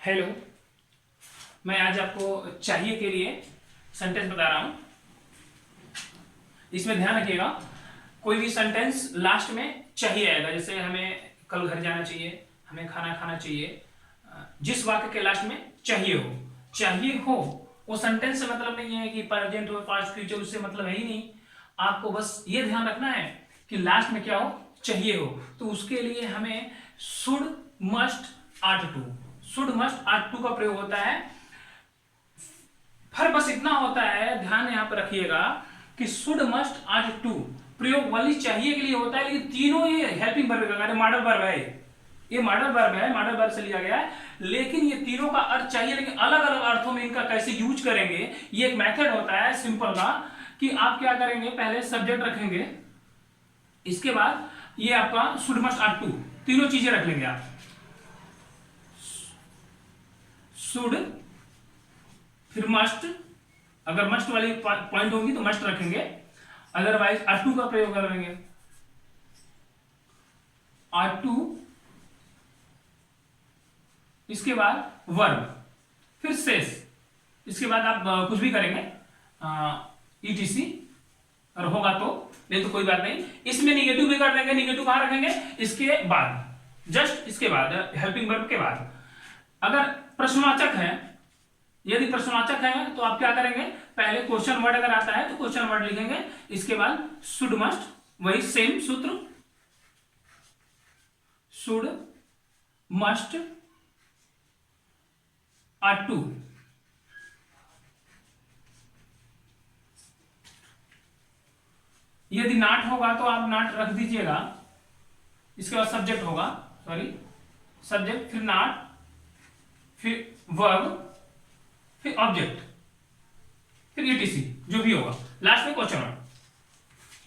Hello. मैं आज आपको चाहिए के लिए सेंटेंस बता रहा हूं। इसमें ध्यान रखिएगा, कोई भी सेंटेंस लास्ट में चाहिए आएगा। जैसे हमें कल घर जाना चाहिए, हमें खाना खाना चाहिए। जिस वाक्य के लास्ट में चाहिए हो वो सेंटेंस से मतलब नहीं है कि प्रेजेंट हो, पास्ट, फ्यूचर, उससे मतलब है ही नहीं। आपको बस ये ध्यान रखना है कि लास्ट में क्या हो, चाहिए हो। तो उसके लिए हमें should, must, ought to, should, must, ought to का प्रयोग होता है। फिर बस इतना होता है, ध्यान यहां पर रखिएगा कि शुड, मस्ट, आट टू प्रयोग वाली चाहिए के लिए होता है, लेकिन तीनों ये हेल्पिंग वर्ब का मॉडल वर्ब है। ये मॉडल वर्ब है, मॉडल वर्ब से लिया गया है। लेकिन ये तीनों का अर्थ चाहिए, लेकिन अलग अलग अर्थों में इनका कैसे यूज करेंगे, ये एक मेथड होता है सिंपल का। कि आप क्या करेंगे, पहले सब्जेक्ट रखेंगे, इसके बाद ये आपका शुड, मस्ट, आट टू तीनों चीजें रख लेंगे आप। शुड, फिर मस्ट, अगर मस्ट वाली पॉइंट होंगी तो मस्ट रखेंगे, अदरवाइज आर टू का प्रयोग करेंगे। आर टू, इसके बाद वर्ब, फिर सेस, इसके बाद आप कुछ भी करेंगे ईटीसी, और होगा तो, नहीं तो कोई बात नहीं। इसमें निगेटिव भी कर देंगे। निगेटिव कहां रखेंगे, इसके बाद, जस्ट इसके बाद, हेल्पिंग वर्ब के बाद। अगर प्रश्नवाचक है, यदि प्रश्नवाचक है तो आप क्या करेंगे, पहले क्वेश्चन वर्ड अगर आता है तो क्वेश्चन वर्ड लिखेंगे, इसके बाद शुड, मस्ट, वही सेम सूत्र, शुड, मस्ट, आर टू। यदि नाट होगा तो आप नाट रख दीजिएगा। इसके बाद सब्जेक्ट होगा, सॉरी, सब्जेक्ट, फिर नाट, फिर वर्ब, फिर ऑब्जेक्ट, फिर ईटीसी, जो भी होगा, लास्ट में क्वेश्चन वर्ड,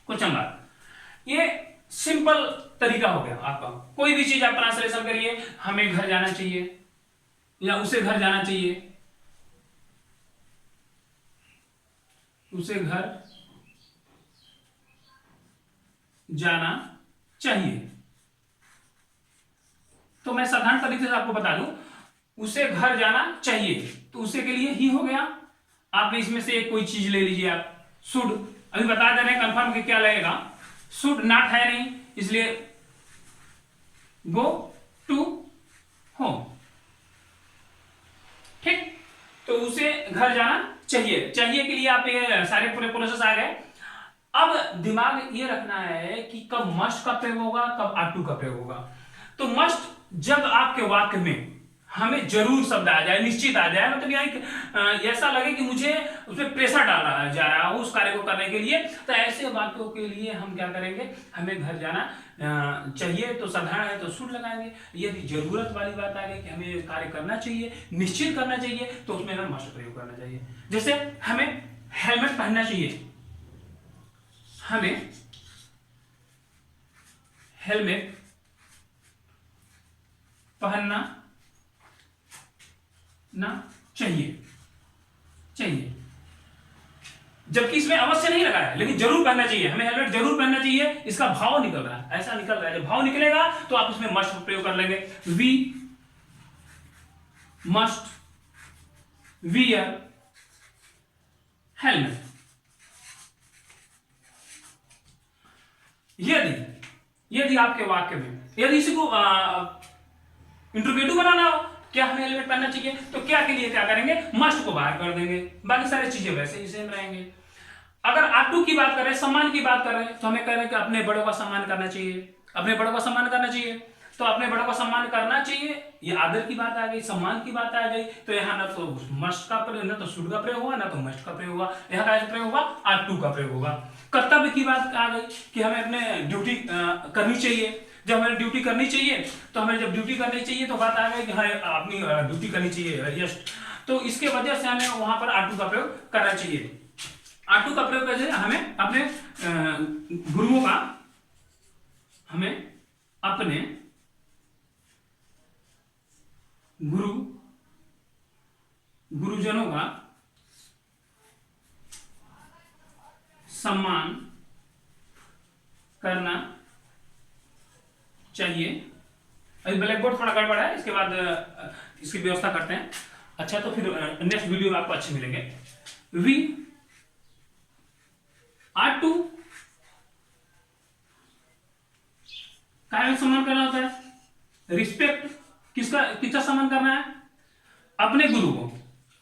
क्वेश्चन मार्क। ये सिंपल तरीका हो गया आपका। कोई भी चीज आप ट्रांसलेशन करिए, हमें घर जाना चाहिए या उसे घर जाना चाहिए, उसे घर जाना चाहिए, तो मैं साधारण तरीके से आपको बता दूं, उसे घर जाना चाहिए तो उसे के लिए ही हो गया। आप इसमें से कोई चीज ले लीजिए, आप शुड, अभी बता दे रहे हैं कंफर्म कि क्या लगेगा। शुड नॉट है नहीं, इसलिए गो टू होम, ठीक। तो उसे घर जाना चाहिए, चाहिए के लिए आप ये सारे पूरे प्रोसेस आ गए। अब दिमाग ये रखना है कि कब मस्ट का प्रयोग होगा, कब आर टू का प्रयोग होगा। तो मस्ट जब आपके वाक्य में हमें जरूर शब्द आ जाए, निश्चित आ जाए, मतलब यहाँ ऐसा लगे कि मुझे उसमें प्रेशर डाला जा रहा है उस कार्य को करने के लिए, तो ऐसे वाक्यों के लिए हम क्या करेंगे, हमें घर जाना चाहिए तो साधारण है तो शुड लगाएंगे। यदि जरूरत वाली बात आ गई कि हमें कार्य करना चाहिए, निश्चित करना चाहिए, तो उसमें हमें मस्ट प्रयोग करना चाहिए। जैसे हमें हेलमेट पहनना चाहिए, हमें हेलमेट पहनना ना चाहिए, जबकि इसमें अवश्य नहीं लगा है, लेकिन जरूर पहनना चाहिए, हमें हेलमेट जरूर पहनना चाहिए, इसका भाव निकल रहा है, ऐसा निकल रहा है। जब भाव निकलेगा तो आप उसमें मस्ट प्रयोग कर लेंगे। We must wear helmet. यदि आपके वाक्य में, यदि इसी को इंट्रोगेटिव बनाना हो, क्या हमें हेलमेट पहनना चाहिए, तो क्या के लिए क्या करेंगे, मस्ट को बाहर कर देंगे, बाकी सारी चीजें वैसे ही सेम रहेंगे। अगर आर टू की बात कर रहे हैं, सम्मान की बात कर रहे हैं, तो हमें कह रहे हैं कि अपने बड़ों का सम्मान करना चाहिए, अपने बड़ों का सम्मान करना चाहिए, तो अपने बड़ों का सम्मान करना चाहिए, ये आदर की बात आ गई, सम्मान की बात आ गई। तो यहाँ ना तो मस्ट का प्रयोग, ना तो शुड का प्रयोग हुआ, ना तो मस्ट का प्रयोग हुआ, यहाँ का प्रयोग हुआ, आर टू का प्रयोग होगा। कर्तव्य की बात आ गई कि हमें अपने ड्यूटी करनी चाहिए, जब हमें ड्यूटी करनी चाहिए, तो हमें जब ड्यूटी करनी चाहिए तो बात आ गई कि हाँ अपनी ड्यूटी करनी चाहिए, यस, तो इसके वजह से हमें वहां पर आर टू का प्रयोग करना चाहिए। आर टू का प्रयोग कैसे, हमें अपने गुरुओं का, हमें अपने गुरुजनों का सम्मान करना चाहिए, अभी ब्लैक बोर्ड थोड़ा गड़बड़ है, इसके बाद इसकी व्यवस्था करते हैं। अच्छा, तो फिर नेक्स्ट वीडियो में आपको अच्छे मिलेंगे। वी आर टू काय में सम्मान करना होता है? रिस्पेक्ट किसका सम्मान करना है? अपने गुरु को,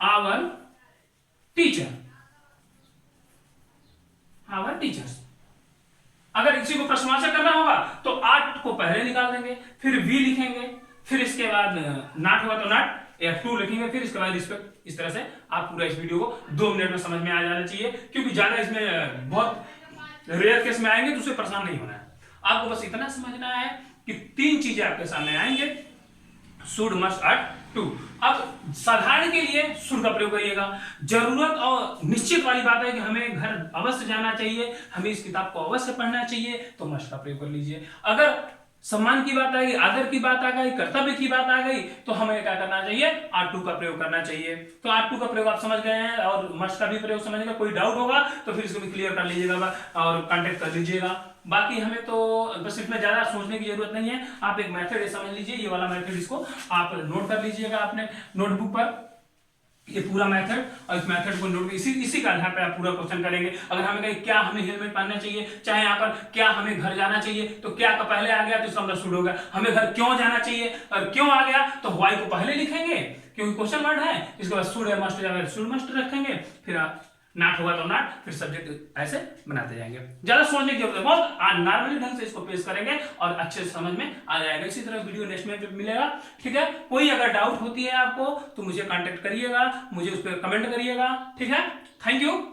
आवर टीचर, आवर टीचर्स। अगर किसी को प्रश्नवाचक करना होगा तो आर्ट को पहले निकाल देंगे, फिर वी लिखेंगे, फिर इसके बाद नाट होगा तो नाट या टू लिखेंगे, फिर इसके बाद रिस्पेक्ट। इस तरह से आप पूरा इस वीडियो को 2 मिनट में समझ में आ जाना चाहिए, क्योंकि ज्यादा इसमें बहुत रेयर केस में आएंगे तो उससे परेशान नहीं होना है। आपको बस इतना समझना है कि 3 चीजें आपके सामने आएंगे, शुड, मस्ट, आर्ट, टू। अब साधारण के लिए शुड का प्रयोग करिएगा। जरूरत और निश्चित वाली बात है कि हमें घर अवश्य जाना चाहिए, हमें इस किताब को अवश्य पढ़ना चाहिए, तो मस्ट का प्रयोग कर लीजिए। अगर सम्मान की बात आ गई, आदर की बात आ गई, कर्तव्य की बात आ गई, तो हमें क्या करना चाहिए? आर टू का प्रयोग करना चाहिए। तो आर टू का प्रयोग आप समझ गए हैं, और मस्ट का भी प्रयोग समझेगा। कोई डाउट होगा तो फिर इसको भी क्लियर कर लीजिएगा और कांटेक्ट कर लीजिएगा। बाकी हमें तो बस इसमें ज्यादा सोचने की जरूरत नहीं है। आप एक मेथड समझ लीजिए, ये वाला मेथड, इसको आप नोट कर लीजिएगा अपने नोटबुक पर, ये पूरा मेथड। और इस मेथड को नोट, इसी का आधार पर आप पूरा क्वेश्चन करेंगे। अगर हमें कहीं क्या हमें हेलमेट पहनना चाहिए, चाहे यहाँ पर क्या हमें घर जाना चाहिए, तो क्या का पहले आ गया तो इसका मतलब शुड हो गया। हमें घर क्यों जाना चाहिए और क्यों आ गया तो व्हाई को पहले लिखेंगे, क्योंकि क्वेश्चन वर्ड है। इसके बाद शुड या मस्ट, या शुड मस्ट रखेंगे, फिर आप नाट होगा तो नाट, फिर सब्जेक्ट ऐसे बनाते जाएंगे। ज्यादा सोचने की जरूरत है, बहुत नॉर्मली ढंग से इसको पेश करेंगे और अच्छे से समझ में आ जाएगा। इसी तरह वीडियो नेक्स्ट में मिलेगा, ठीक है। कोई अगर डाउट होती है आपको तो मुझे कांटेक्ट करिएगा, मुझे उस पर कमेंट करिएगा, ठीक है। Thank you.